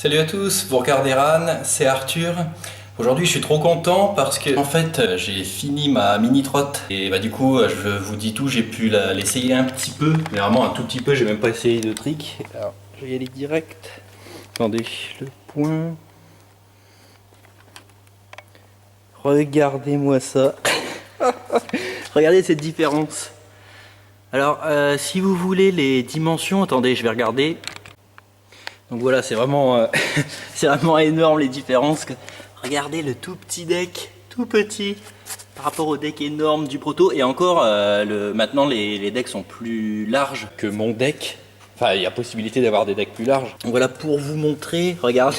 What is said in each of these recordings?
Salut à tous, vous regardez RAN, c'est Arthur. Aujourd'hui je suis trop content parce que en fait j'ai fini ma mini trotte et du coup je vous dis tout, j'ai pu l'essayer un petit peu, mais vraiment un tout petit peu, j'ai même pas essayé de trick. Alors je vais y aller direct. Attendez, le point. Regardez-moi ça. Regardez cette différence. Alors si vous voulez les dimensions, attendez, je vais regarder. Donc voilà, c'est vraiment, c'est vraiment énorme les différences. Regardez le tout petit deck, tout petit, par rapport au deck énorme du proto. Et encore, maintenant les decks sont plus larges que mon deck. Enfin, il y a possibilité d'avoir des decks plus larges. Donc voilà, pour vous montrer, regardez,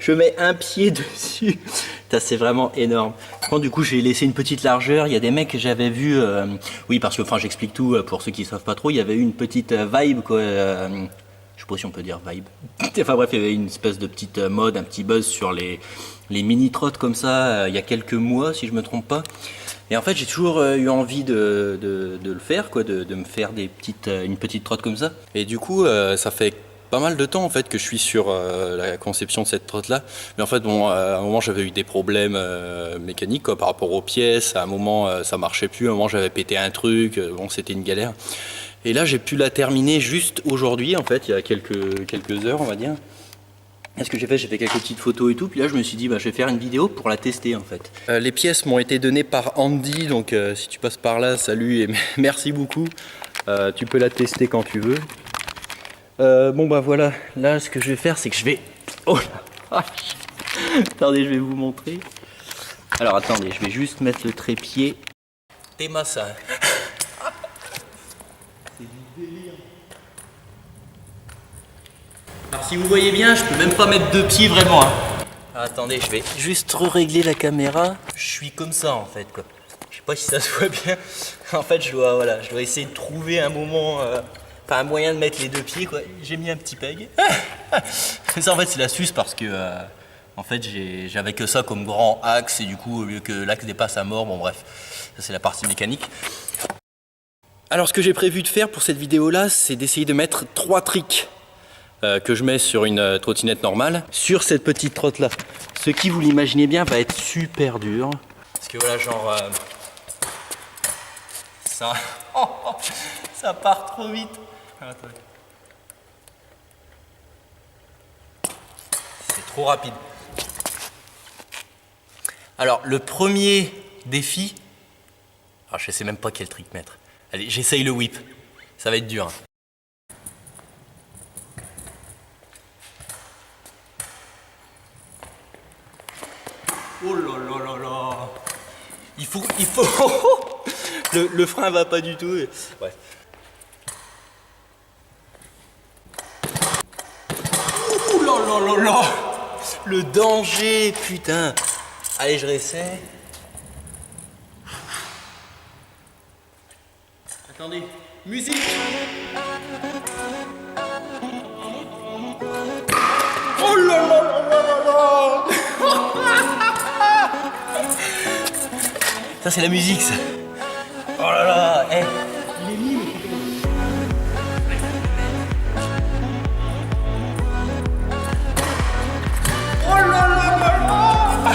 je mets un pied dessus. C'est vraiment énorme. Bon, du coup, j'ai laissé une petite largeur. Il y a des mecs que j'avais vus. Oui, parce que, enfin, j'explique tout pour ceux qui ne savent pas trop. Il y avait eu une petite vibe, quoi. Je sais pas si on peut dire vibe. Enfin bref, il y avait une espèce de petite mode, un petit buzz sur les mini-trottes comme ça, il y a quelques mois, si je me trompe pas. Et en fait, j'ai toujours eu envie de le faire, quoi, de me faire une petite trotte comme ça. Et du coup, ça fait pas mal de temps en fait que je suis sur la conception de cette trotte là, mais en fait bon, à un moment j'avais eu des problèmes mécaniques quoi, par rapport aux pièces, à un moment ça marchait plus, à un moment j'avais pété un truc, bon c'était une galère. Et là j'ai pu la terminer juste aujourd'hui en fait, il y a quelques heures on va dire. Et ce que j'ai fait quelques petites photos et tout, puis là je me suis dit je vais faire une vidéo pour la tester en fait. Les pièces m'ont été données par Andy, donc si tu passes par là, salut et merci beaucoup. Tu peux la tester quand tu veux. Bon voilà, là ce que je vais faire c'est que je vais... Oh la vache. Attendez, je vais vous montrer. Alors attendez, je vais juste mettre le trépied. T'es massa. C'est du délire. Alors si vous voyez bien, je peux même pas mettre deux pieds vraiment. Hein. Alors, attendez, je vais juste régler la caméra. Je suis comme ça en fait quoi. Je sais pas si ça se voit bien. En fait je dois essayer de trouver un moment... Enfin, un moyen de mettre les deux pieds quoi. J'ai mis un petit peg. Ça en fait c'est l'astuce parce que en fait j'avais que ça comme grand axe et du coup au lieu que l'axe dépasse à mort, bon bref, ça c'est la partie mécanique. Alors ce que j'ai prévu de faire pour cette vidéo là, c'est d'essayer de mettre 3 tricks que je mets sur une trottinette normale sur cette petite trotte là. Ce qui, vous l'imaginez bien, va être super dur. Parce que voilà, genre ça, ça part trop vite. C'est trop rapide. Alors le premier défi, alors je sais même pas quel trick mettre. Allez, j'essaye le whip. Ça va être dur. Oh là là là là. Il faut. le frein va pas du tout. Ouais. Ouh là là là là. Le danger, putain. Allez, je réessaye. Attendez, musique. Oh là là là là là. Ça c'est la musique ça. Oh là là, hey. Il est nul. Oh là là là là.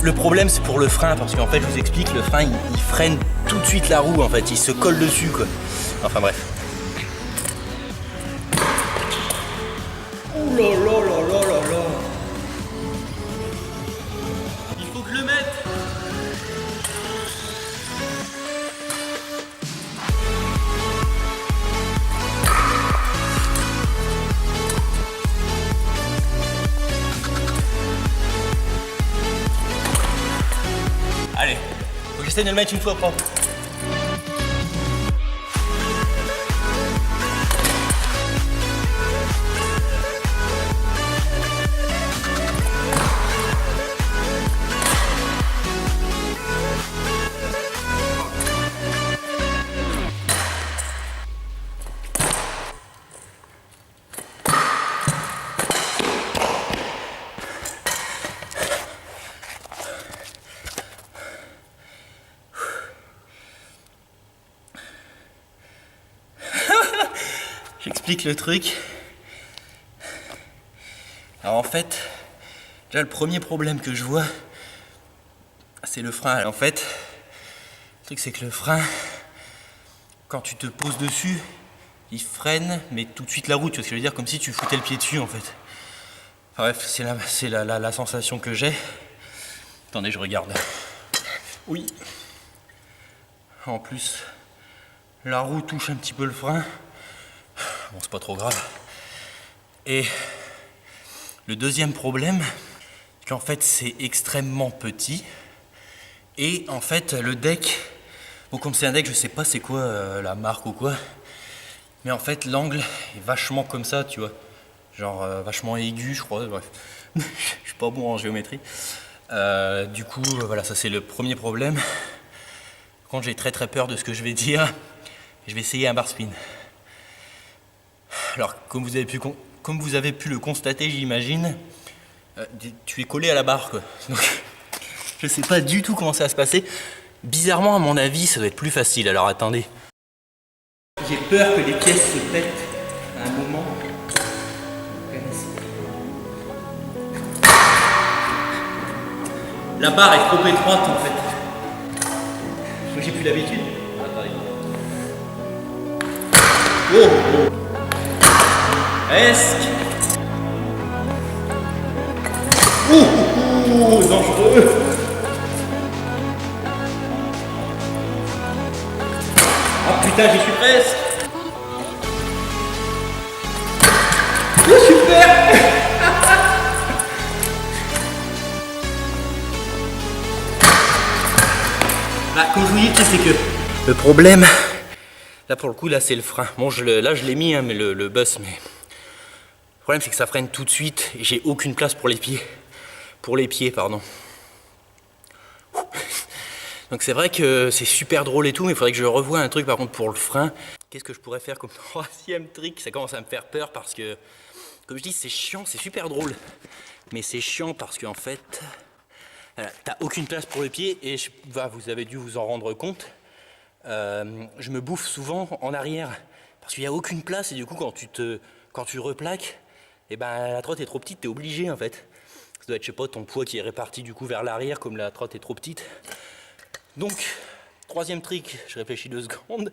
Le problème c'est pour le frein parce qu'en fait je vous explique, le frein il freine tout de suite la roue en fait, il se colle dessus quoi. Enfin bref. Oh là là là là là là. Il faut que je le mette. Allez, faut que j'essaie de le mettre une fois propre. J'explique le truc. Alors en fait, déjà le premier problème que je vois, c'est le frein. En fait, le truc c'est que le frein, quand tu te poses dessus, il freine, mais tout de suite la roue, tu vois ce que je veux dire, comme si tu foutais le pied dessus en fait. Enfin, bref, c'est la sensation que j'ai. Attendez, je regarde. Oui. En plus, la roue touche un petit peu le frein. Bon, c'est pas trop grave. Et le deuxième problème, c'est qu'en fait, c'est extrêmement petit. Et en fait, le deck, bon, comme c'est un deck, je sais pas c'est quoi la marque ou quoi. Mais en fait, l'angle est vachement comme ça, tu vois. Genre vachement aigu, je crois. Bref, je suis pas bon en géométrie. Du coup, voilà, ça c'est le premier problème. Quand j'ai très peur de ce que je vais dire, je vais essayer un bar spin. Alors, comme vous avez pu le constater, j'imagine, tu es collé à la barre, quoi. Donc, je sais pas du tout comment ça va se passer. Bizarrement, à mon avis, ça doit être plus facile. Alors, attendez. J'ai peur que les pièces se pètent à un moment. La barre est trop étroite, en fait. Moi, j'ai plus l'habitude. Oh! Presque. Ouh, dangereux. Ah putain, j'y suis presque. Oh, super. Bah, comme je vous dis, c'est que le problème, là pour le coup, là c'est le frein. Bon, là je l'ai mis, hein, mais le bus, mais... Le problème c'est que ça freine tout de suite et j'ai aucune place pour les pieds. Pour les pieds, pardon. Donc c'est vrai que c'est super drôle et tout, mais il faudrait que je revoie un truc par contre pour le frein. Qu'est-ce que je pourrais faire comme troisième trick? Ça commence à me faire peur parce que, comme je dis, c'est chiant, c'est super drôle. Mais c'est chiant parce qu'en fait, t'as aucune place pour les pieds et vous avez dû vous en rendre compte. Je me bouffe souvent en arrière parce qu'il n'y a aucune place et du coup quand tu replaques, et ben la trotte est trop petite, t'es obligé en fait. Ça doit être, je sais pas, ton poids qui est réparti du coup vers l'arrière comme la trotte est trop petite. Donc, troisième trick, je réfléchis 2 secondes.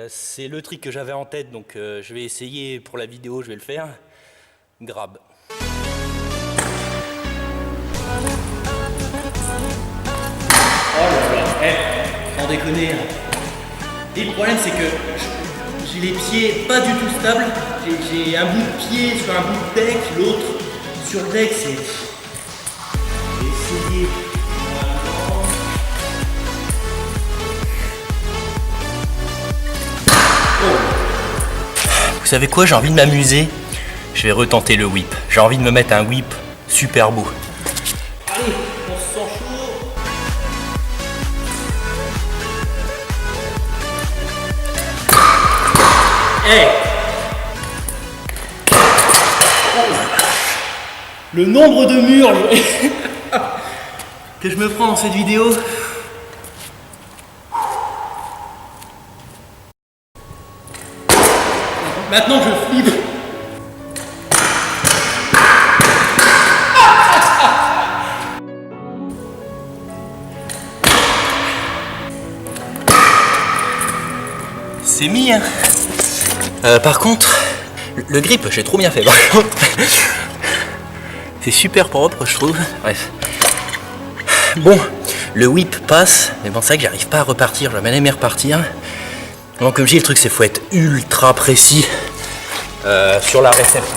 C'est le trick que j'avais en tête, donc je vais essayer pour la vidéo, je vais le faire. Grab. Oh là là, sans déconner. Et le problème c'est que j'ai les pieds pas du tout stables. J'ai un bout de pied sur un bout de deck, l'autre sur le deck, c'est... J'ai essayé. Vous savez quoi, j'ai envie de m'amuser. Je vais retenter le whip. J'ai envie de me mettre un whip super beau. Allez, on se sent chaud. Hey. Le nombre de murs que je me prends dans cette vidéo. Maintenant je flippe. C'est mis hein. Par contre, le grip j'ai trop bien fait par contre. C'est super propre je trouve. Bref. Bon, le whip passe, mais bon c'est vrai que j'arrive pas à repartir, j'aurais bien aimé repartir. Donc comme je dis, le truc c'est qu'il faut être ultra précis sur la réception.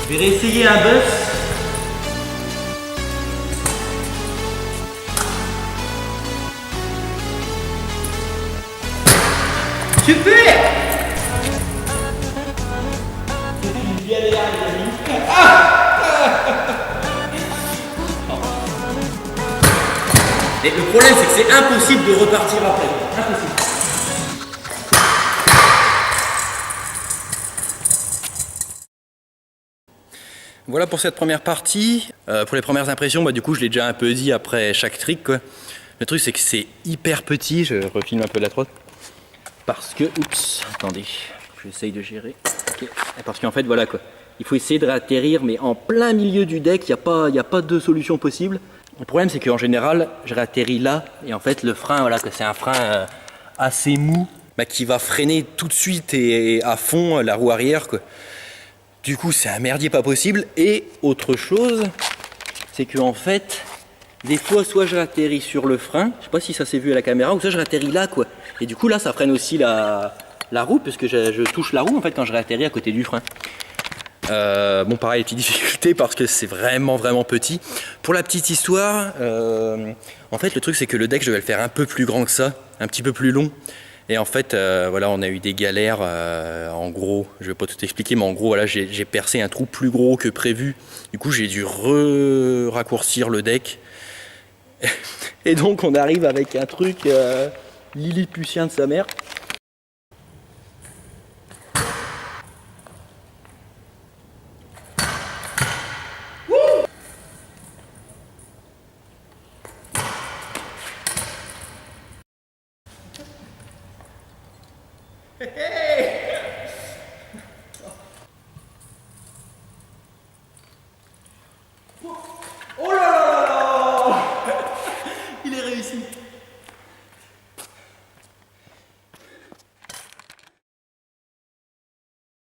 Je vais réessayer un bus. Super. Et le problème c'est que c'est impossible de repartir après. Impossible. Voilà pour cette première partie. Pour les premières impressions, du coup je l'ai déjà un peu dit après chaque trick quoi. Le truc c'est que c'est hyper petit, je refilme un peu la trotte. Parce que, oups, attendez, j'essaye de gérer. Okay. Parce qu'en fait voilà quoi, il faut essayer de réatterrir, mais en plein milieu du deck, il n'y a pas de solution possible. Le problème, c'est qu'en général, je réatterris là, et en fait, le frein, voilà, que c'est un frein assez mou, bah, qui va freiner tout de suite et à fond la roue arrière, quoi. Du coup, c'est un merdier pas possible. Et autre chose, c'est que en fait, des fois, soit je réatterris sur le frein, je sais pas si ça s'est vu à la caméra, ou soit je réatterris là, quoi. Et du coup, là, ça freine aussi la roue, puisque je touche la roue, en fait, quand je réatterris à côté du frein. Bon, pareil, petite difficulté parce que c'est vraiment petit. Pour la petite histoire, en fait, le truc, c'est que le deck, je vais le faire un peu plus grand que ça, un petit peu plus long. Et en fait, voilà, on a eu des galères. En gros, je vais pas tout expliquer, mais en gros, voilà, j'ai percé un trou plus gros que prévu. Du coup, j'ai dû raccourcir le deck. Et donc, on arrive avec un truc lilliputien de sa mère.